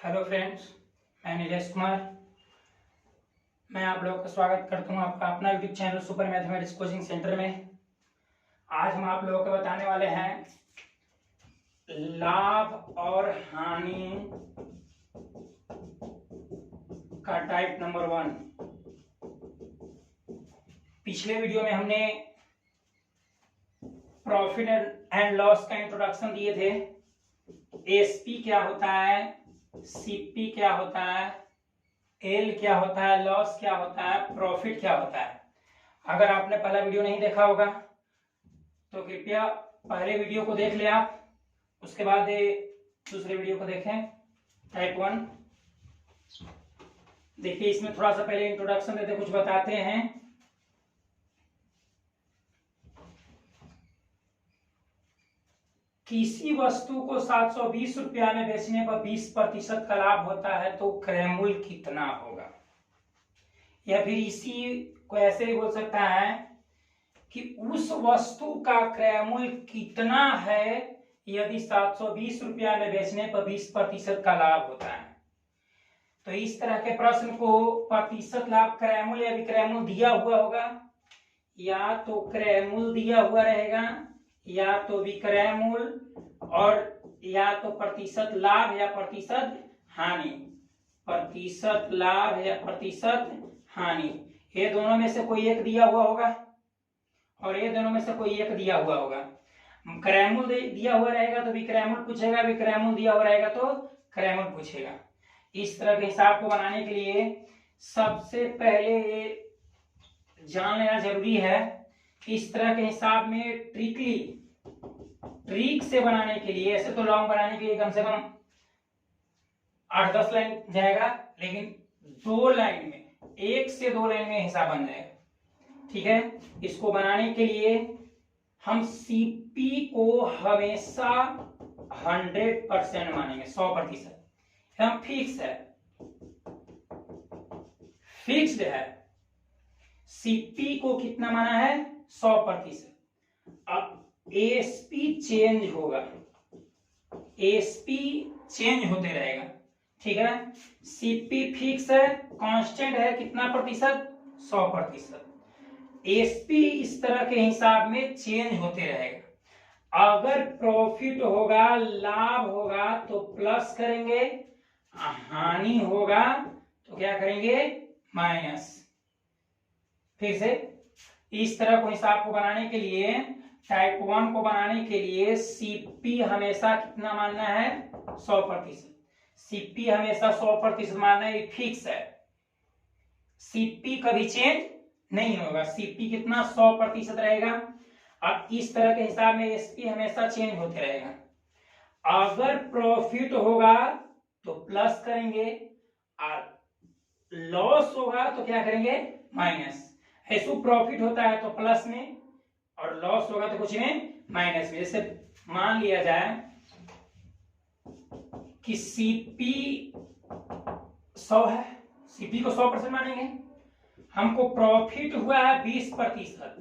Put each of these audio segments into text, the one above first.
Hello friends, मैं नीलेश कुमार। मैं आप लोगों का स्वागत करता हूं आपका अपना YouTube channel super mathematics coaching centre में। आज हम आप लोगों को बताने वाले हैं लाभ और हानि का टाइप नंबर 1। पिछले वीडियो में हमने प्रॉफिट एंड लॉस का इंट्रोडक्शन दिए थे। एसपी क्या होता है, सीपी क्या होता है, एल क्या होता है, लॉस क्या होता है, प्रॉफिट क्या होता है। अगर आपने पहला वीडियो नहीं देखा होगा तो कृपया पहले वीडियो को देख ले आप, उसके बाद दूसरे वीडियो को देखें। टाइप 1 देखिए, इसमें थोड़ा सा पहले इंट्रोडक्शन देते कुछ बताते हैं। किसी वस्तु को 720 रुपया में बेचने पर 20% का लाभ होता है तो क्रय मूल्य कितना होगा। या फिर इसी को ऐसे ही बोल सकता है कि उस वस्तु का क्रय मूल्य कितना है यदि 720 रुपया में बेचने पर 20% का लाभ होता है। तो इस तरह के प्रश्न को प्रतिशत लाभ, क्रय मूल्य या विक्रय मूल्य दिया हुआ होगा, या तो क्रय मूल्य दिया हुआ रहेगा, या तो विक्रय मूल्य, और या तो प्रतिशत लाभ या प्रतिशत हानि। प्रतिशत लाभ या प्रतिशत हानि, ये दोनों में से कोई एक दिया हुआ होगा और ये दोनों में से कोई एक दिया हुआ होगा। क्रय मूल्य दिया हुआ रहेगा तो विक्रय मूल्य पूछेगा, विक्रय मूल्य दिया हुआ रहेगा तो क्रय मूल्य पूछेगा। इस तरह के हिसाब को बनाने के लिए सबसे पहले ये जान लेना जरूरी है। इस तरह के हिसाब में ट्रिक से बनाने के लिए, ऐसे तो लॉन्ग बनाने के लिए कम से कम 8-10 लाइन जाएगा, लेकिन 2 लाइन में, 1 से 2 लाइन में हिसाब बन जाएगा। ठीक है, इसको बनाने के लिए हम सीपी को हमेशा 100% मानेंगे, 100%। हम फिक्स्ड है। सीपी को कितना माना है? 100%। अब एसपी चेंज होगा, एसपी चेंज होते रहेगा। ठीक है, सीपी फिक्स है, कांस्टेंट है, कितना प्रतिशत? 100%। एसपी इस तरह के हिसाब में चेंज होते रहेगा। अगर प्रॉफिट होगा, लाभ होगा तो प्लस करेंगे, हानि होगा तो क्या करेंगे? माइनस। फिर से इस तरह को हिसाब को बनाने के लिए, टाइप 1 को बनाने के लिए सीपी हमेशा कितना मानना है? 100%। सीपी हमेशा 100% मानना है, फिक्स है। सीपी कभी चेंज नहीं होगा। सीपी कितना? 100% रहेगा। अब इस तरह के हिसाब में एसपी हमेशा चेंज होते रहेगा। अगर प्रॉफिट होगा तो प्लस करेंगे, और लॉस होगा तो क्या करेंगे? माइनस। ऐसे प्रॉफिट होता है तो प्लस में, और लॉस होगा तो कुछ में माइनस में। जैसे मान लिया जाए कि सीपी 100 है, सीपी को 100% मानेंगे। हमको प्रॉफिट हुआ है 20%,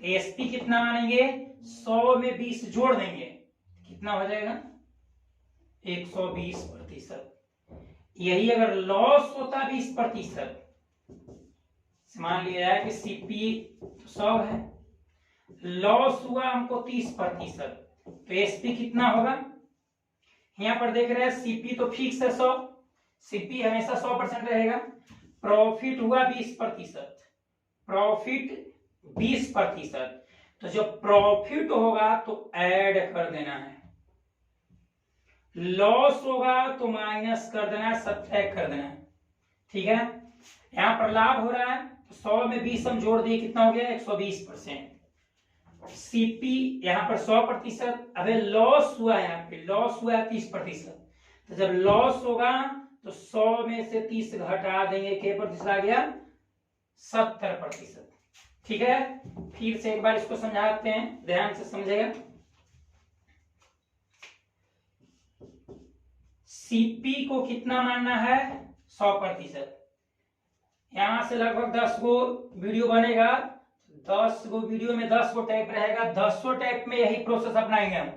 एसपी कितना मानेंगे? 100 में 20 जोड़ देंगे, कितना हो जाएगा? 120%। यही अगर लॉस होता 20%, मान लिया जाए कि सीपी 100 है, लॉस हुआ हमको 30%, तो एसपी कितना होगा? यहां पर देख रहे हैं सीपी तो फिक्स है 100, सीपी हमेशा 100% रहेगा। प्रॉफिट हुआ 20%, प्रॉफिट 20%, तो जब प्रॉफिट होगा तो ऐड कर देना है, लॉस होगा तो माइनस कर देना है, सब्ट्रैक्ट कर देना है। ठीक है, यहां पर लाभ हो रहा है तो 100 में 20 हम जोड़ दिए, कितना हो गया? 120%। सीपी यहाँ पर 100%। अबे लॉस हुआ, यहाँ पे लॉस हुआ 30%, तो जब लॉस होगा तो 100 में से 30 घटा देंगे, क्या प्रतिशत आ गया? 70%। ठीक है, फिर से एक बार इसको समझाते हैं, ध्यान से समझेगा। सीपी को कितना मानना है? 100%। यहां से लगभग 10 गो वीडियो बनेगा, 10 गो वीडियो में 10 गो टाइप रहेगा, 10 टाइप में यही प्रोसेस अपनाएंगे हम।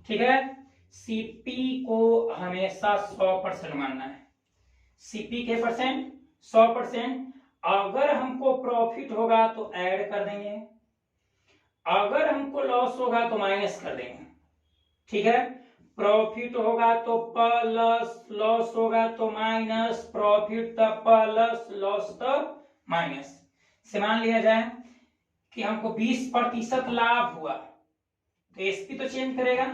ठीक है, सीपी को हमेशा 100% मानना है। सीपी के परसेंट 100%। अगर हमको प्रॉफिट होगा तो ऐड कर देंगे, अगर हमको लॉस होगा तो माइनस कर देंगे। ठीक है, प्रॉफिट होगा तो प्लस, लॉस होगा तो माइनस, प्रॉफिट तो प्लस, लॉस तो माइनस। से मान लिया जाए कि हमको 20% लाभ हुआ तो एसपी तो चेंज करेगा।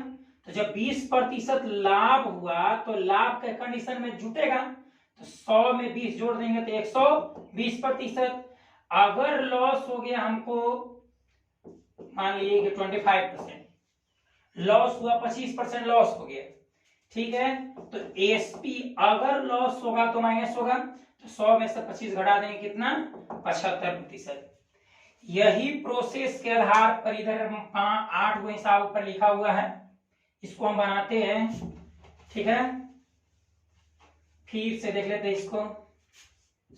तो जब 20% लाभ हुआ तो लाभ के कंडीशन में जुटेगा, तो 100 में 20 जोड़ देंगे तो 120%। अगर लॉस हो गया हमको, मान लीजिए कि 25%, लॉस हुआ 25% लॉस हो गया। ठीक है, तो एसपी अगर लॉस होगा तो माइनस होगा, तो 100 में से 25 घटा देंगे, कितना? 75%। यही प्रोसेस के आधार पर इधर 8 गो हिसाब ऊपर लिखा हुआ है, इसको हम बनाते हैं। ठीक है, फिर से देख लेते हैं इसको।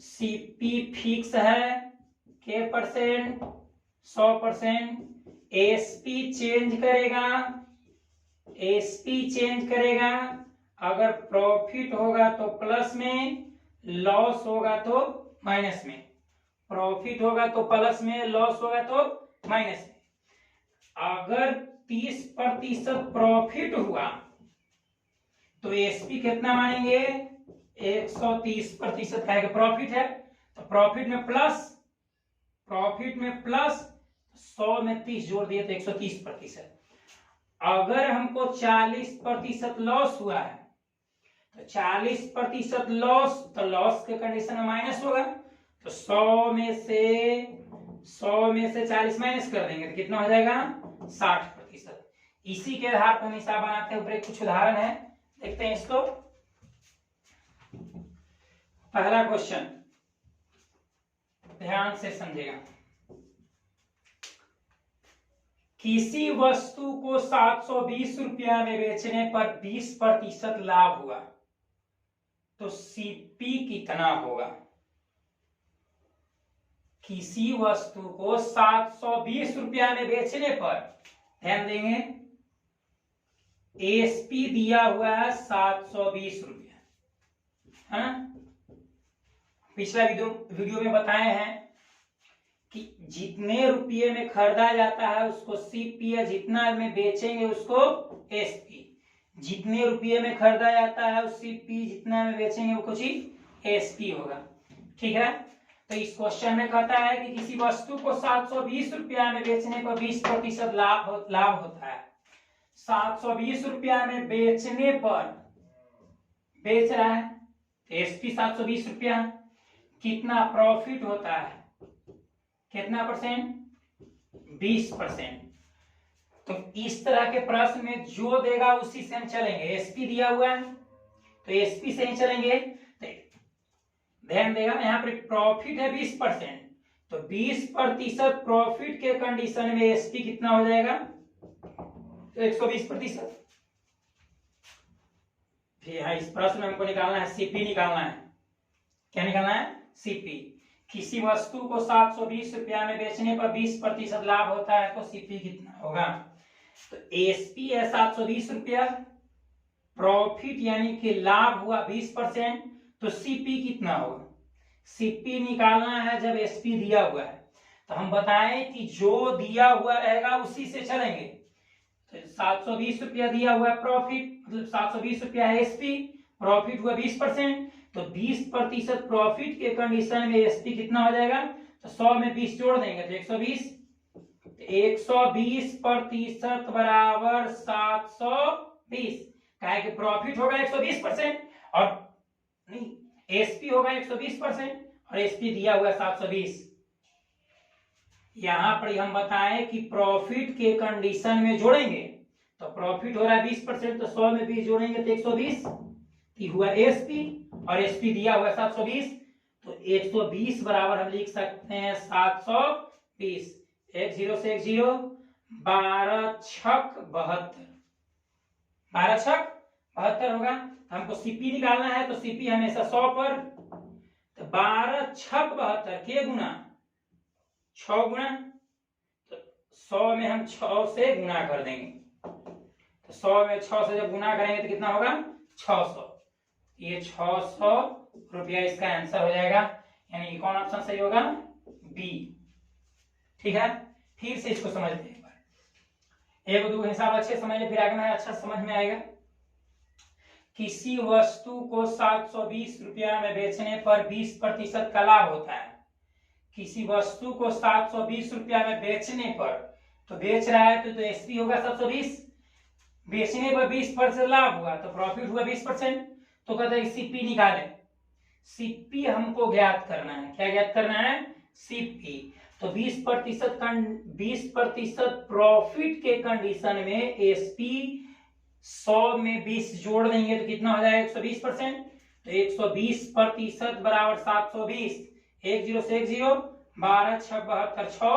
सीपी फिक्स है के परसेंट 100%, एसपी चेंज करेगा, एसपी चेंज करेगा। अगर प्रॉफिट होगा तो प्लस में, लॉस होगा तो माइनस में। प्रॉफिट होगा तो प्लस में, लॉस होगा तो माइनस में। अगर 30% प्रॉफिट हुआ तो एसपी कितना मानेंगे? 130% का प्रॉफिट है, तो प्रॉफिट में प्लस, प्रॉफिट में प्लस 100 में 30 जोड़ दिए तो 130%। अगर हमको 40% लॉस हुआ है तो 40% लॉस, तो लॉस के कंडीशन में माइनस होगा, तो 100 में से 40 माइनस कर देंगे तो कितना हो जाएगा? 60%। इसी के आधार पर हम हिसाब बनाते हैं। ऊपर कुछ उदाहरण है, देखते हैं इसको। पहला क्वेश्चन ध्यान से समझेगा। किसी वस्तु को 720 रुपया में बेचने पर 20% लाभ हुआ तो सीपी कितना होगा? किसी वस्तु को 720 रुपया में बेचने पर, ध्यान देंगे, एसपी दिया हुआ है 720 रुपया है। पिछला वीडियो में बताए हैं कि जितने रुपये में खरीदा जाता है उसको सीपी है, जितना में बेचेंगे उसको एसपी। जितने रुपये में खरीदा जाता है उस सीपी, जितना में बेचेंगे वो कुछ एसपी होगा। ठीक है, तो इस क्वेश्चन में कहता है कि किसी वस्तु को 720 रुपया में बेचने पर 20% लाभ होता है। 720 रुपया में बेचने पर बेच रहा है, एसपी 720 रुपया। कितना प्रॉफिट होता है? कितना परसेंट? 20%। तो इस तरह के प्रश्न में जो देगा उसी से हम चलेंगे। एसपी दिया हुआ है तो एसपी से ही चलेंगे। तो ध्यान देगा, यहाँ पर प्रॉफिट है 20%, तो 20% प्रॉफिट के कंडीशन में एसपी कितना हो जाएगा? तो 120%। फिर इस प्रश्न में हमको निकालना है सीपी, निकालना है। क्या निकालना है? सीपी। किसी वस्तु को 720 रुपया में बेचने पर 20% लाभ होता है तो सीपी कितना होगा? तो एसपी है 720 रुपया, प्रॉफिट यानी कि लाभ हुआ 20%, तो सीपी कितना होगा? सीपी निकालना है जब एसपी दिया हुआ है। तो हम बताएं कि जो दिया हुआ रहेगा उसी से चलेंगे। तो 720 रुपया दिया हुआ है प्रॉफिट, मतलब 720 रुपया है एसपी, प्रॉफिट हुआ 20%, तो 20% प्रॉफिट के कंडीशन में एसपी कितना हो जाएगा? तो 100 में 20 जोड़ देंगे तो 120। 120% बराबर 720, क्या है कि प्रॉफिट होगा 120% और नहीं, एसपी होगा 120% और एसपी दिया हुआ 720। यहां पर हम बताएं कि प्रॉफिट के कंडीशन में जोड़ेंगे, तो प्रॉफिट हो रहा है 20%, तो 100 में 20 जोड़ेंगे तो 120 हुआ एसपी, और एसपी दिया हुआ 720, तो 120 बराबर हम लिख सकते हैं 720। 1 0 से 1 0, 12 छक 72, 12 छक 72 होगा। हमको सीपी निकालना है तो सीपी हमेशा 100 पर, तो 12 छक 72 के गुना 6 गुना, तो 100 में हम 6 से गुना कर देंगे तो 100 में 6 से जब गुना करेंगे तो कितना होगा 600। ये 600 रुपया इसका आंसर हो जाएगा, यानी कौन ऑप्शन सही होगा, बी। ठीक है, फिर से इसको समझते हैं एक बार, एक दो हिसाब अच्छे समझ ले, फिर आगे में अच्छा समझ में आएगा। किसी वस्तु को 720 रुपया में बेचने पर 20% का लाभ होता है। किसी वस्तु को 720 रुपया में बेचने पर, तो बेच रहा है तो एसपी होगा 720, बेचने पर 20% लाभ हुआ तो प्रॉफिट हुआ 20%। तो कहते हैं सीपी निकाले। सीपी हमको ज्ञात करना है, क्या ज्ञात करना है, सीपी। तो 20% प्रॉफिट के कंडीशन में एसपी 100 में 20 जोड़ देंगे तो कितना हो जाएगा 120%। तो 120% बराबर 720, 10 से 10, 12 6 72 6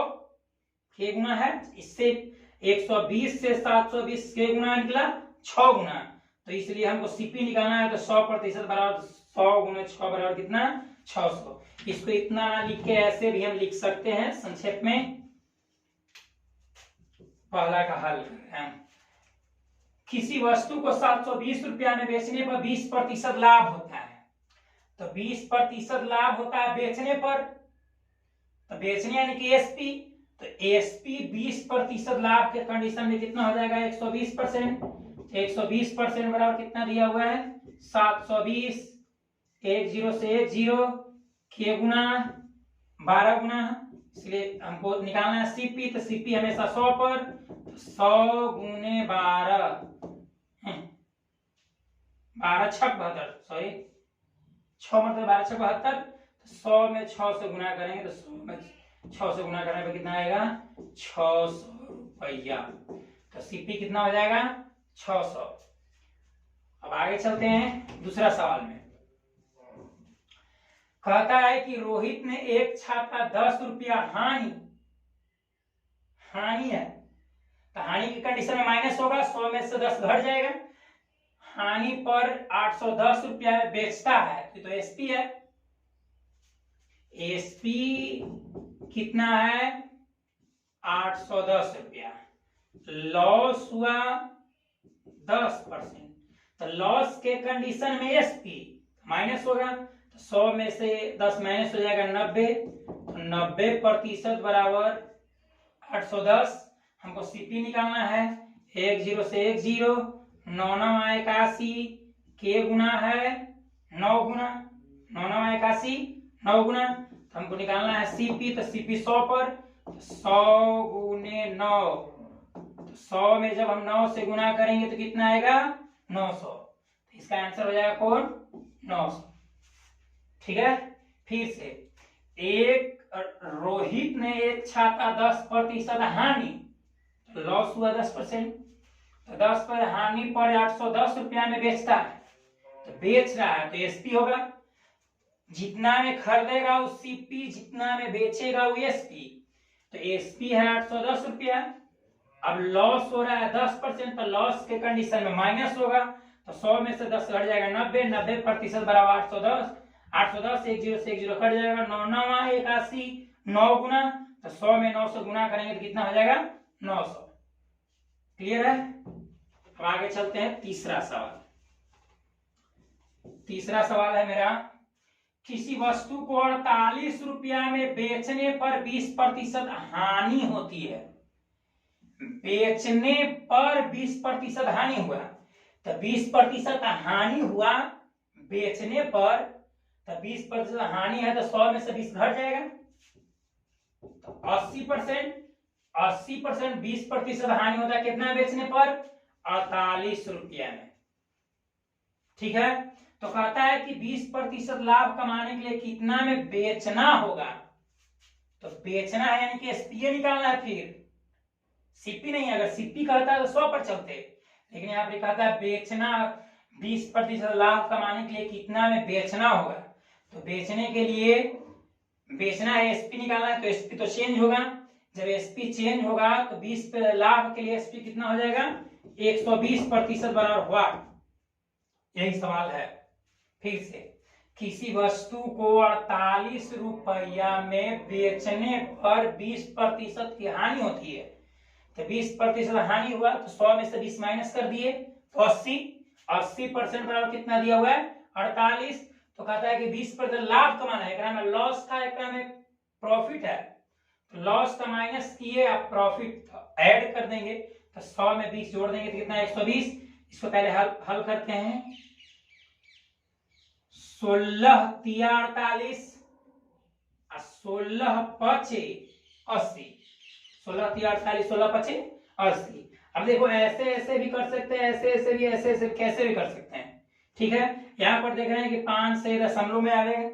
के गुना है। इससे 120 से 720 के गुना निकला 6 गुना, तो इसलिए हमको सीपी निकालना है। तो 100% बराबर 100 गुना 6 बराबर कितना 600। इसको इतना ना लिख के ऐसे भी हम लिख सकते हैं संक्षेप में। पहला का हल कर रहे हैं। किसी वस्तु को 720 रुपया में बेचने पर 20% लाभ होता है। तो 20% लाभ होता है बेचने पर, तो बेचने यानी कि एसपी। तो एसपी 20% लाभ के कंडीशन में कितना हो जाएगा 120%। 120% बराबर कितना दिया हुआ है 720, 10 से 10 के गुना 12 गुना, इसलिए हमको निकालना है सीपी। तो सीपी हमेशा 100 पर, 100 गुने 12, 12 6 72, सॉरी 6 मतलब 12 6 72। तो 100 में 6 से गुना करेंगे तो 100 में 6 से गुना करने पर कितना आएगा 600 रुपया। तो सीपी कितना हो जाएगा 600। अब आगे चलते हैं दूसरा सवाल में। कहता है कि रोहित ने एक छाता 10 रुपया हानि है, तो हानि की कंडीशन में माइनस होगा, 100 में से 10 घट जाएगा। हानि पर 810 रुपया में बेचता है, तो एसपी है। एसपी कितना है 810 रुपया। लॉस हुआ 10%, तो लॉस के कंडीशन में एसपी माइनस होगा, तो 100 में से 10 माइनस हो जाएगा 90। तो 90% बराबर 810। हमको सीपी निकालना है। 10 से 10, 9 9 81 के गुना है 9 गुना, 9 9 81 9 गुना। तो हमको निकालना है सीपी। तो सीपी 100 पर, 100 गुने 9, तो 100 में जब हम 9 से गुना करेंगे तो कितना आएगा 900। तो इसका आंसर हो जाएगा कौन 900। ठीक है, फिर से एक रोहित ने एक छाता 10% हानि, तो लॉस हुआ 10%। तो 10 पर हानि पर 810 रुपया में बेचता है, तो बेच रहा है तो एसपी होगा। जितना में खरीदेगा वो सीपी, जितना में बेचेगा वो एसपी। तो एसपी है 810 रुपया। अब लॉस हो रहा है 10%, तो लॉस के कंडीशन में माइनस होगा, तो 100 में से 10 घट जाएगा 90, 90% बराबर 810, 810 10 से 10 कट जाएगा 9 9 81 9 गुना, तो 100 में 9 से गुना करेंगे तो कितना हो जाएगा 900। क्लियर है। अब आगे चलते हैं तीसरा सवाल। तीसरा सवाल है मेरा, किसी वस्तु को 48 रुपया में बेचने पर 20% हानि होती है। बेचने पर 20% हानि हुआ, तो 20% हानि हुआ बेचने पर, तो 20% हानि है तो 100 में से 20 घट जाएगा, तो 80%। 80% 20% हानि होता है कितना बेचने पर 48 रुपया में। ठीक है, तो कहता है कि 20% लाभ कमाने के लिए कितना में बेचना होगा। तो बेचना है यानी कि एसपीए निकालना है, फिर सीपी नहीं। अगर सीपी कहता है तो 100 पर चलते, लेकिन यहाँ पे कहता है बेचना 20% लाभ कमाने के लिए कितना में बेचना होगा। तो बेचने के लिए बेचना है एसपी निकालना है, तो एसपी तो चेंज होगा। जब एसपी चेंज होगा तो 20 पे लाभ के लिए एसपी कितना हो जाएगा 120% बराबर हुआ। यही सवाल है। फिर से, किसी वस्तु को 48 रुपया में बेचने पर 20% की हानि होती है। तो 20% हानि हुआ, तो 100 में से 20 माइनस कर दिए तो 80% बराबर कितना दिया हुआ है 48। तो कहता है कि 20% लाभ कमाना है, एकरा में लॉस था, एकरा में प्रॉफिट है, तो लॉस का माइनस किए आप प्रॉफिट ऐड कर देंगे, तो 100 में 20 जोड़ देंगे तो कितना 120। इसको पहले हल करते हैं। 16 तिया 48 और 16 पचे 80। 16 तिया 48, 16 पचे 80। अब देखो ऐसे ऐसे भी कर सकते हैं, ऐसे ऐसे भी, ऐसे ऐसे कैसे भी कर सकते हैं। ठीक है, यहाँ पर देख रहे हैं कि 5 से दशमलव में आएगा।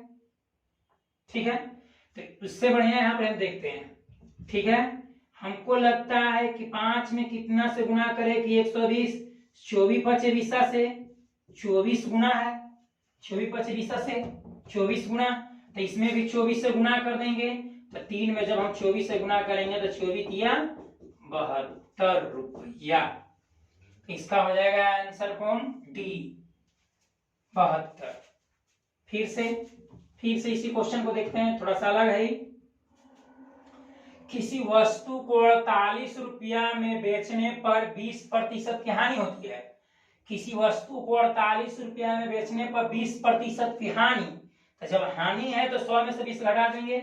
ठीक है, तो उससे बढ़िया यहाँ पर हम देखते हैं। ठीक है, हमको लगता है कि 5 में कितना से गुणा करे कि 120, 24 पचे 20 से 24 गुना है, 24 पचे 20 से 24 गुना, तो इसमें भी 24 से गुना कर देंगे, तो 3 में जब हम 24 से गुना करेंगे तो 24 तिया 72 रुपया। इसका हो जाएगा आंसर कौन डी 72। फिर से इसी क्वेश्चन को देखते हैं, थोड़ा सा अलग है। किसी वस्तु को 48 रुपया में बेचने पर 20% की हानि होती है। किसी वस्तु को 48 रुपया में बेचने पर 20% की हानि, तो जब हानि है तो 100 में से 20 घटा देंगे,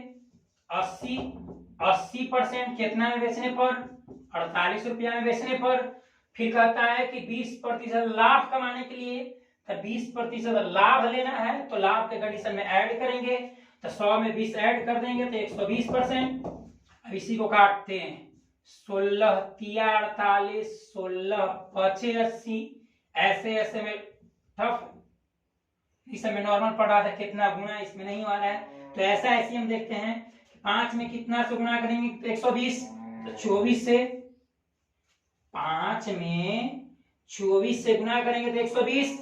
80% कितना में बेचने पर 48 रुपया में बेचने पर। फिर कहता है कि 20% लाभ कमाने के लिए, तो 20% लाभ लेना है तो लाभ के कंडीशन में ऐड करेंगे, तो 100 में 20 ऐड कर देंगे तो 120%। अब इसी को काटते हैं, 16 तिया 48, 16 पचे 80, ऐसे ऐसे में टफ, इस समय नॉर्मल पढ़ रहा था कितना गुना, इसमें नहीं आ रहा है, तो ऐसा ऐसे हम देखते हैं कि 5 में कितना से गुना करेंगे तो 120, तो 24 से 5 में 24 से गुना करेंगे तो 120,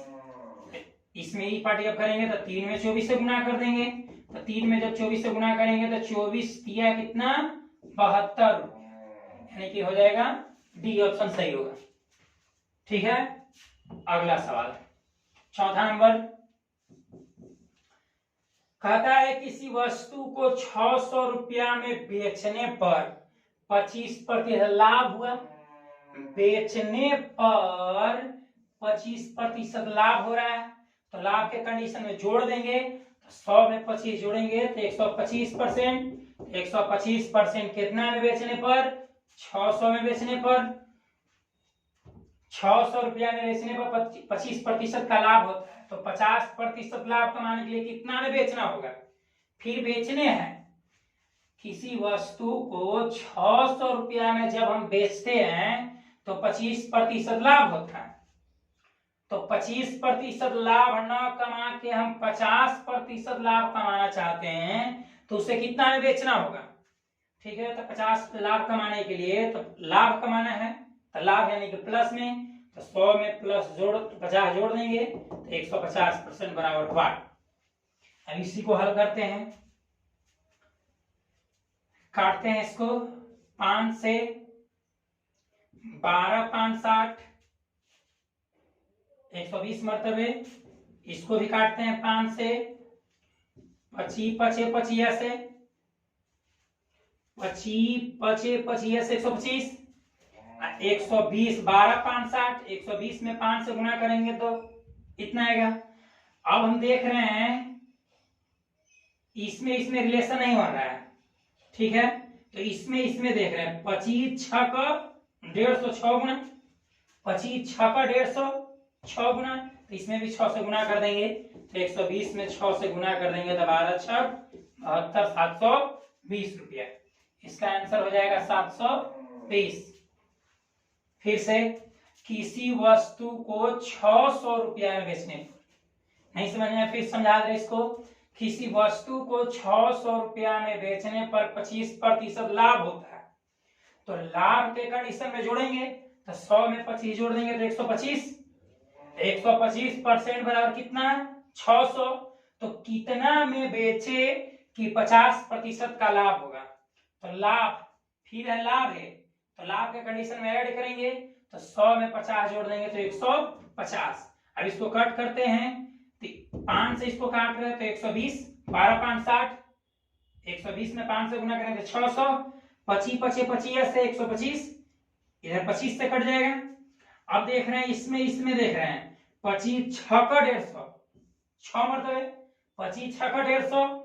इसमें ई पार्टी अब करेंगे तो 3 में 24 से गुना कर देंगे, तो 3 में जब 24 से गुना करेंगे तो 24 तिया कितना 72, यानी कि हो जाएगा डी ऑप्शन सही होगा। ठीक है, अगला सवाल चौथा नंबर कहता है किसी वस्तु को 600 रुपया में बेचने पर 25% लाभ हुआ। बेचने पर 25% लाभ हो रहा है, तो लाभ के कंडीशन में जोड़ देंगे, तो 100 में 25 जोड़ेंगे तो 125%। 125% कितना में बेचने पर 600 में बेचने पर, 600 रुपया में बेचने पर 25% का लाभ होता है, तो 50% लाभ कमाने के लिए कितना में बेचना होगा। फिर बेचने हैं, किसी वस्तु को 600 रुपया में जब हम बेचते हैं तो 25% लाभ होता है, तो 25% लाभ न कमा के हम 50% लाभ कमाना चाहते हैं, तो उसे कितना में बेचना होगा। ठीक है, तो 50 लाभ कमाने के लिए तो लाभ कमाना है, तो लाभ यानी कि प्लस में, तो 100 में प्लस जोड़ 50 जोड़ देंगे तो 150% बराबर 8। अब इसी को हल करते हैं, काटते हैं इसको, 5 से 12 5 60, 120 मरतबे, इसको भी काटते हैं 5 से 25 पचे 25 से 25 पचे 25 से 125, 120 12 5 60, 120 में 5 से गुना करेंगे तो इतना आएगा। अब हम देख रहे हैं इसमें रिलेशन नहीं बन रहा है। ठीक है, तो इसमें देख रहे हैं 25 6 का 150 6 गुना, 25 6 का 150 6 गुना, तो इसमें भी 6 से गुना कर देंगे, तो 120 में 6 से गुना कर देंगे तो 12 6 72 720 रुपया। इसका आंसर हो जाएगा 720। फिर से किसी वस्तु को 600 रुपया में बेचने पर, नहीं समझ में, फिर समझा दे इसको। किसी वस्तु को 600 रुपया में बेचने पर 25% लाभ होता है, तो लाभ के कंडीशन में जोड़ेंगे, तो 100 में 25 जोड़ देंगे तो 125, 125% बराबर कितना 600, तो कितना में बेचे कि 50% का लाभ होगा, तो लाभ, फिर है लाभ है, तो लाभ के कंडीशन में ऐड करेंगे, तो 100 में 50 जोड़ देंगे तो 150। अब इसको कट करते हैं, 5 से इसको काट रहे हैं तो 120, 12 5 60, 120 में 5 से गुना करेंगे तो 600, 25 पचे 25 से 125, इधर 25 से कट जाएगा। अब देख रहे हैं इसमें देख रहे हैं 25 6 का 150, 6 मतलब 25 6 का 150।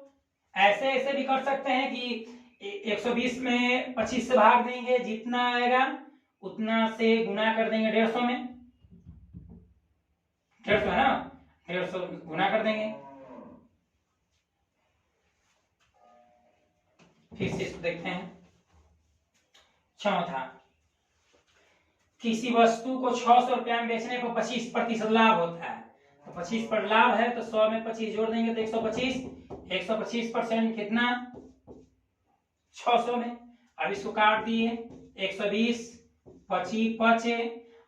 ऐसे भी कर सकते हैं कि 120 में 25 से भाग देंगे, जितना आएगा उतना से गुना कर देंगे 150 में, 150 है ना, 150 गुना कर देंगे। फिर से इसको देखते हैं। चौथा, किसी वस्तु को 600 रुपया में बेचने पर 25% लाभ होता है। तो 25 पर लाभ है तो 100 में 25 जोड़ देंगे तो 125, 125% कितना 600 में। अब इसको काट दिए 120, 25 बचे।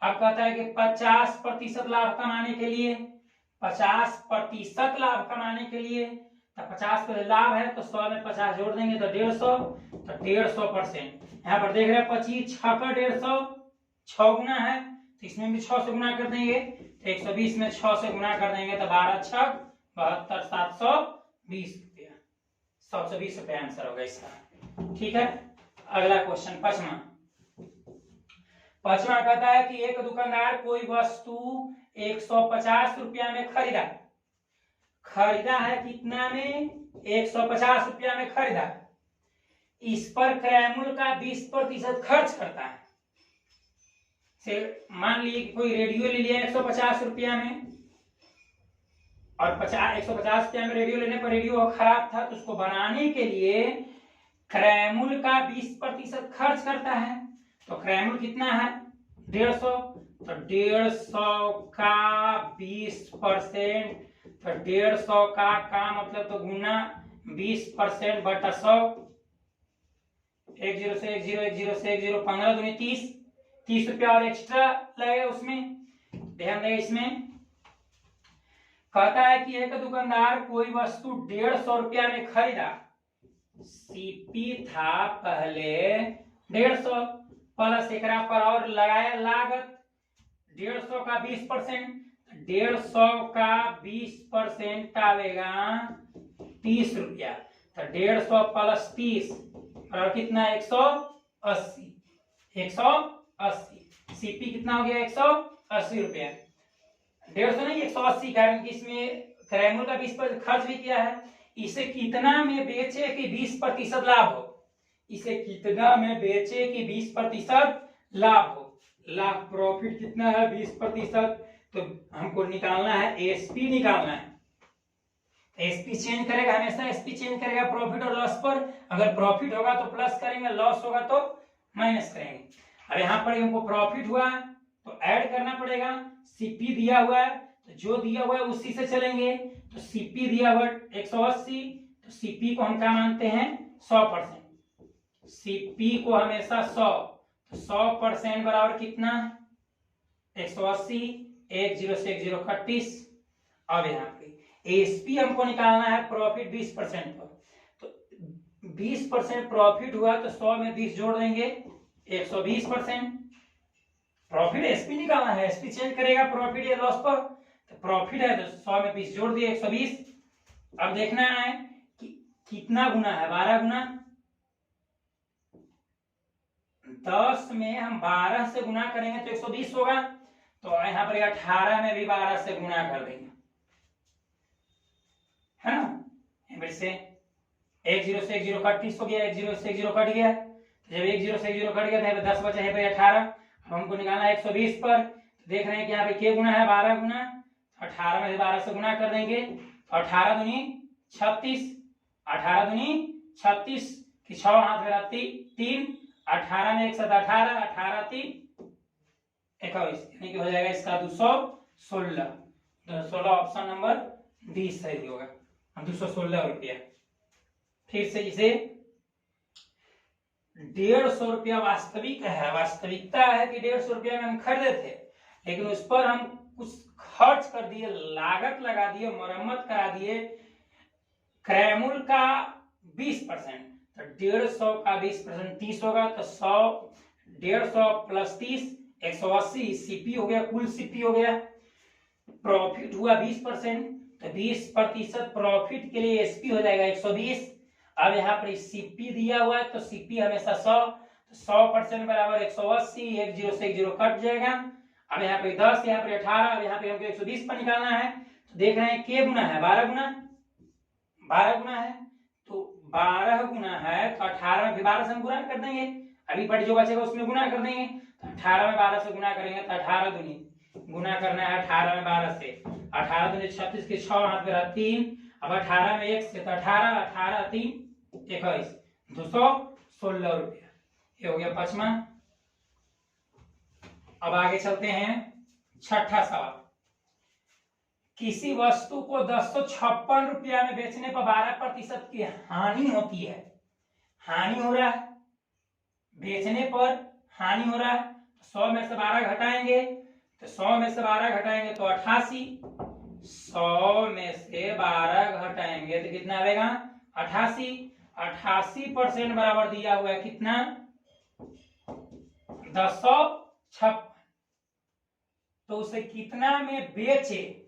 अब कहता है कि 50% लाभ कमाने के लिए, 50% लाभ कमाने के लिए, तो 50 पर लाभ है तो 100 में 50 जोड़ देंगे तो 150, तो 150%। यहाँ पर देख रहे हैं 25 6 का 150, 6 गुना है तो इसमें भी 6 से गुना कर देंगे तो 120 में 6 से गुना कर देंगे तो 12 6 72 720 रुपया, 720 रुपया आंसर होगा इसका। ठीक है, अगला क्वेश्चन पांचवा कहता है कि एक दुकानदार कोई वस्तु 150 रुपया में खरीदा है, कितना में 150 रुपया में खरीदा। इस पर क्रय मूल्य का 20% खर्च करता है। से मान लीजिए कि कोई रेडियो ले लिया 150 रुपया में, और 150 रुपया में रेडियो लेने पर रेडियो खराब था तो उसको बनाने के लिए क्रय मूल्य का 20% खर्च करता है। तो क्रय मूल्य कितना है 150, तो 150 का 20%, तो 150 का मतलब तो गुना 20% बटा 100, 10 से 10 10 से 10 15 दूनी 30 रुपया और एक्स्ट्रा लगेगा उसमें, ध्यान देगा। इसमें कहता है कि एक दुकानदार कोई वस्तु 150 रुपया में खरीदा, सीपी था पहले 150 प्लस एकरा पर और लगाया लागत 150 का 20%, 150 का 20% आवेगा 30 रुपया, तो 150 प्लस 30 और कितना 180, 180। सीपी कितना हो गया 180 रुपया, 150 नहीं 180, कारण कि इसमें क्रय मूल्य का 20% खर्च भी किया है। इसे कितना में बेचे कि 20% लाभ हो, इसे कितना में बेचे कि 20% लाभ हो। लाभ प्रॉफिट कितना है 20%, तो हमको निकालना है एसपी निकालना है। एसपी चेंज करेगा, हमेशा एसपी चेंज करेगा प्रॉफिट और लॉस पर। अगर प्रॉफिट होगा तो प्लस करेंगे, लॉस होगा तो माइनस करेंगे। अब यहाँ पर हमको प्रॉफिट हुआ तो ऐड करना पड़ेगा, सीपी दिया हुआ है तो जो दिया हुआ है उसी से चलेंगे। तो सीपी दिया हुआ 180, तो सीपी को हम क्या मानते हैं 100%, सीपी को हमेशा 100, तो 100% बराबर कितना 180, 10 से 10 31। अब यहाँ पे एसपी हमको निकालना है प्रॉफिट 20% पर, तो 20% प्रॉफिट हुआ तो 100 में 20 जोड़ देंगे 120%। प्रॉफिट एसपी निकालना है, एसपी चेंज करेगा प्रॉफिट या लॉस पर, तो प्रॉफिट है तो 100 में 20 जोड़ दिए 120। अब देखना है कि कितना गुना है 12 गुना, 10 में हम 12 से गुना करेंगे तो 120 होगा, तो यहाँ पर 18 में भी 12 से गुना कर देंगे, है ना। फिर से 10 से 10 31 हो गया, 10 से 10 कट गया, तो जब 10 से 10 कट गया तो यहाँ पे 10 बचा है पे 18। अब हमको निकालना है 120 पर, तो देख रहे हैं कि यहाँ पे क्या गुना है 12 गुना, 18 में से 12 से गुना कर देंगे तो 18 दूनी 36, 18 दूनी 36 की 6 हाथ में 3, 18 में 1 7 18, 18 3 21, यानी कि हो जाएगा इसका 216। 216 ऑप्शन नंबर डी सही होगा, 216 रुपया। फिर से इसे 150 रुपया वास्तविक है, वास्तविकता है कि 150 रुपया में हम खरीदे थे, लेकिन उस पर हम कुछ खर्च कर दिए, लागत लगा दिए, मरम्मत करा दिए। क्रय मूल्य का 20%, तो 150 का 20% 30 होगा, तो 100 150 प्लस 30 180 सीपी हो गया, कुल सीपी हो गया। प्रॉफिट हुआ 20%, तो 20% प्रॉफिट के लिए एसपी हो जाएगा 120। अब यहाँ पर सीपी दिया हुआ है तो सीपी हमेशा 100, 100% बराबर 180, एक जीरो से एक जीरो कट जाएगा। अब यहाँ पे 10, यहाँ पे 18, अब यहाँ पे हमको 120 पर निकालना है। तो देख रहे हैं के गुना है 12 गुना, 12 गुना है, तो 12 गुना है तो 18 में 12 से हम गुना कर देंगे, अभी पर जो बचेगा उसमें गुना कर देंगे। तो 18 में 12 से गुना करेंगे तो 18 दूनी गुना करना है 18 में 12 से, 18 दूनी 36 के 6 हाथ में रहा 3, अब 18 में 1 से तो 18, 18 3 21, 216 रुपया। ये हो गया पांचवा। अब आगे चलते हैं छठा सवाल। किसी वस्तु को 1056 रुपया में बेचने पर 12% की हानि होती है। हानि हो रहा है, बेचने पर हानि हो रहा है, तो 100 में से 12 घटाएंगे, तो 100 में से 12 घटाएंगे तो 88, 100 में से 12 घटाएंगे तो कितना आएगा 88, 88% बराबर दिया हुआ है कितना 1056, तो उसे कितना में बेचे,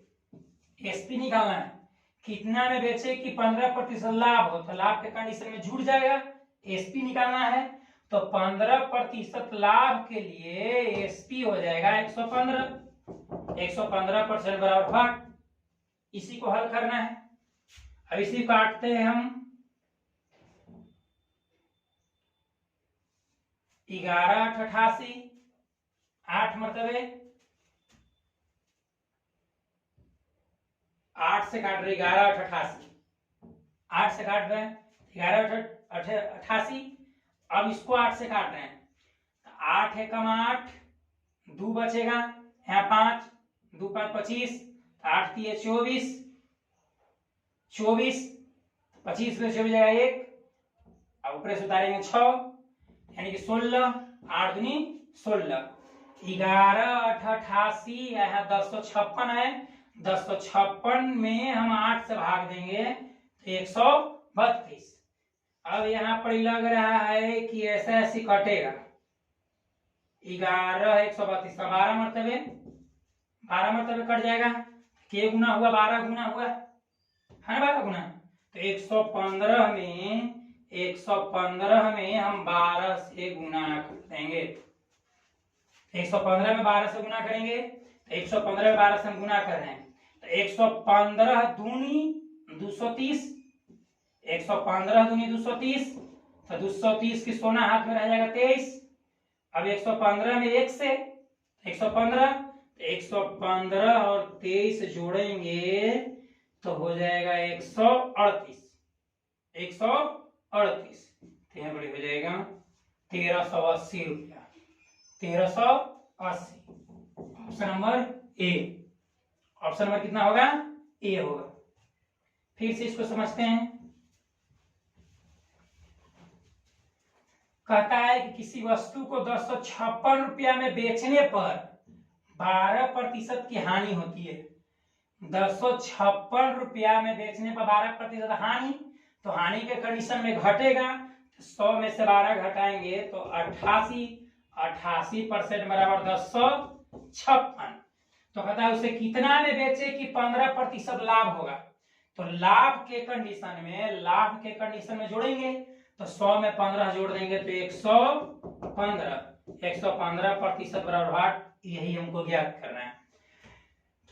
एसपी निकालना है, कितना में बेचे कि 15% लाभ हो, तो लाभ के कंडीशन में जुड़ जाएगा, एसपी निकालना है, तो 15% लाभ के लिए एसपी हो जाएगा 115, 115% बराबर 60। इसी को हल करना है। अब इसी काटते हैं हम 11 8 88, 8 मरतबे 8 से काट रहे 11 8 88, 8 से काट रहे हैं 11 8 88, अब इसको 8 से काट रहे हैं, 8 है कम 8, 2 बचेगा, यहाँ 5, 2 5 25, 8 3 24, 24 25 में 24 जाएगा 1, अब ऊपर से उतारेंगे 6, यानी कि 16, 8 दूनी 16, 11 8 88, यहाँ 1056 है, 1056 में हम 8 से भाग देंगे तो 132। अब यहाँ पर लग रहा है कि ऐसा ऐसी कटेगा, 11 132 का 12 मरतबे, 12 मरतबे कट जाएगा, के गुना हुआ 12 गुना हुआ है ना, 12 गुना, तो 115 में हम 12 से गुना कर देंगे, 115 में 12 से गुना करेंगे, तो 115 में 12 से हम गुना कर रहे हैं, तो 115 दूनी 230, 115 दूनी 230, तो 230 की सोना हाथ में रह जाएगा 23, अब 115 में 1 से 115, तो 115 और 23 जोड़ेंगे तो हो जाएगा 138, 138, तो यहाँ बड़ी हो जाएगा 1380 रुपया, 1380। Option number A, option number कितना होगा ए होगा। फिर से इसको समझते हैं। कहता है कि किसी वस्तु को 1056 रुपया में बेचने पर 12% की हानि होती है। 1056 रुपया में बेचने पर 12% हानि, तो हानि के कंडीशन में घटेगा, 100 में से 12 घटाएंगे तो 88, 88% बराबर 1056। तो कहता है उसे कितना में बेचे कि 15% लाभ होगा, तो लाभ के कंडीशन में जोड़ेंगे, तो 100 में 15 जोड़ देंगे तो 115, 115% बराबर 8, यही हमको ज्ञात करना है।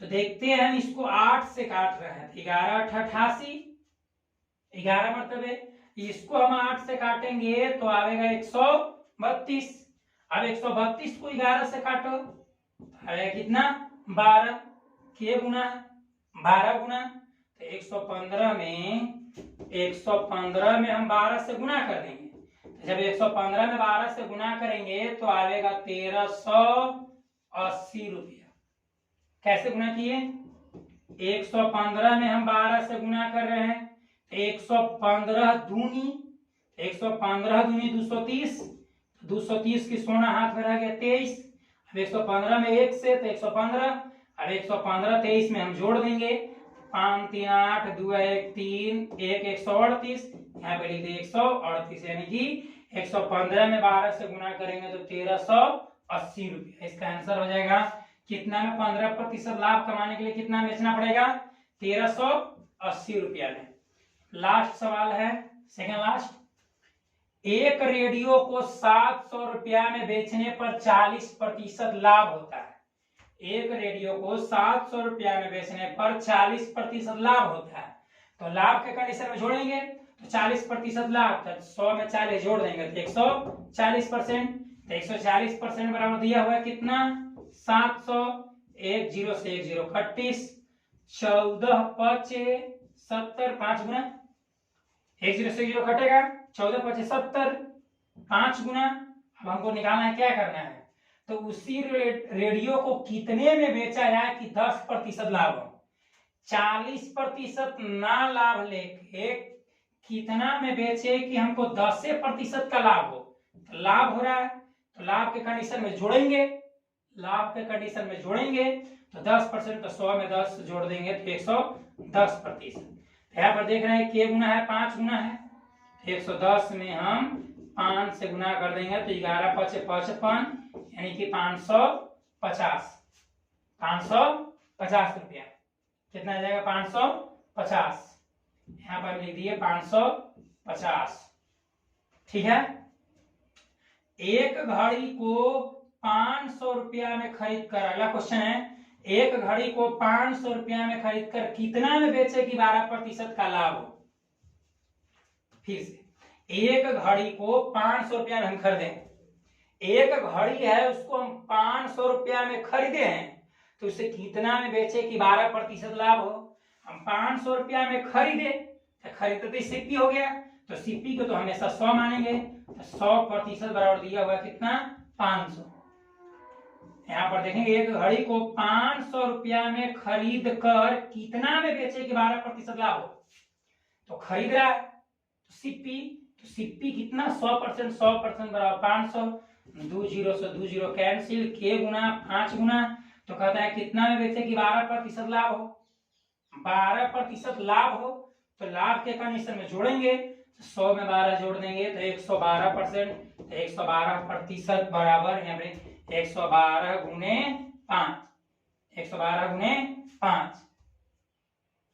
तो देखते हैं, हम इसको 8 से काट रहे हैं, 11 8 88, 11 मरतबे, इसको हम 8 से काटेंगे तो आएगा 132, अब 132 को 11 से काटो आएगा कितना 12, के गुना 12 गुना, तो 115 में हम 12 से गुना कर देंगे, तो जब 115 में 12 से गुना करेंगे तो आएगा 1380 रुपया। कैसे गुना किए, 115 में हम 12 से गुना कर रहे हैं, 115 दूनी 230, 230 की सोना हाथ में रह गया 23, अब 115 में 1 से तो 115, अब 115 23 में हम जोड़ देंगे, 5 3 8 2 1 3 1 138, यहाँ पे लिख दिए 138, यानी कि 115 में 12 से गुना करेंगे तो 1380 रुपया। इसका आंसर हो जाएगा कितना में 15% लाभ कमाने के लिए कितना बेचना पड़ेगा 1380 रुपया में। लास्ट सवाल है, सेकंड लास्ट, एक रेडियो को 700 रुपया में बेचने पर 40% लाभ होता है। एक रेडियो को 700 रुपया में बेचने पर 40% लाभ होता है। तो लाभ के कंडीशन में जोड़ेंगे तो 40% लाभ, तो 100 में 40 जोड़ देंगे तो 140%। तो 140% बराबर दिया हुआ है कितना, 700, 1 0 से 1 0 38, 14 5 70, 5 गुना 1 0 से 0 कटेगा, 14 5 70, 5 गुना। अब हमको निकालना है, क्या करना है, तो उसी रेडियो को कितने में बेचा जाए कि 10% लाभ हो। 40% ना लाभ लेके कितना में बेचे कि हमको 10% का लाभ हो। तो लाभ हो रहा है तो लाभ के कंडीशन में जोड़ेंगे, लाभ के कंडीशन में जोड़ेंगे तो 10%, तो 100 में 10 जोड़ देंगे तो 110%। यहाँ पर देख रहे हैं के गुना है 5 गुना है, 110 में हम 5 से गुना कर देंगे तो 11 5 55, यानी कि 550 रुपया। कितना आ जाएगा, 550। यहाँ पर लिख दिए 550। ठीक है। एक घड़ी को 500 रुपया में खरीद कर, अगला क्वेश्चन है, एक घड़ी को 500 रुपया में खरीद कर कितना में बेचे कि 12% का लाभ हो। फिर से, एक घड़ी को 500 रुपया में हम खरीदे, एक घड़ी है उसको हम 500 रुपया में खरीदे हैं, तो उसे कितना में बेचे कि 12% लाभ हो। हम 500 रुपया में खरीदे, तो खरीदते तो सीपी हो गया, तो सीपी को तो हमेशा 100 मानेंगे, तो 100% बराबर दिया हुआ कितना, 500। यहाँ पर देखेंगे एक घड़ी को 500 रुपया में खरीद कर कितना में बेचे कि 12% लाभ हो। तो खरीद रहा है तो सीपी कितना, 100% बराबर 500, 2 0 से 2 0 कैंसिल, के गुना 5 गुना, तो कहता है कितना में बेचे कि 12% लाभ हो। 12% लाभ हो तो लाभ के कंडीशन में जोड़ेंगे, 100 में 12 जोड़ देंगे तो 112%, तो 112% बराबर यहाँ पे 112 गुने 5, 112 गुने 5।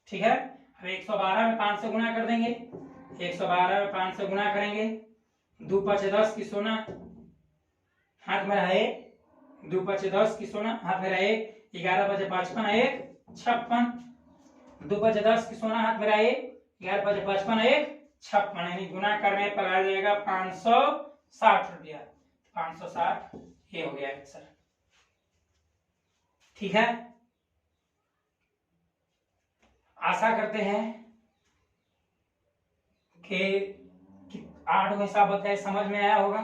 ठीक है। अब 112 में 5 से गुना कर देंगे, 112 में 5 से गुना करेंगे, 2 5 10 की सोना हाथ में रहे, 2 5 10 की सोना हाथ में रहे, 11 5 55 1 56, 2 5 10 की सोना हाथ में रहे, 11 5 55 1 56, यानी गुना करने पर आ जाएगा 560 रुपया। 560 ये हो गया आंसर। ठीक है। आशा करते हैं कि 8 हिसाब बताए समझ में आया होगा।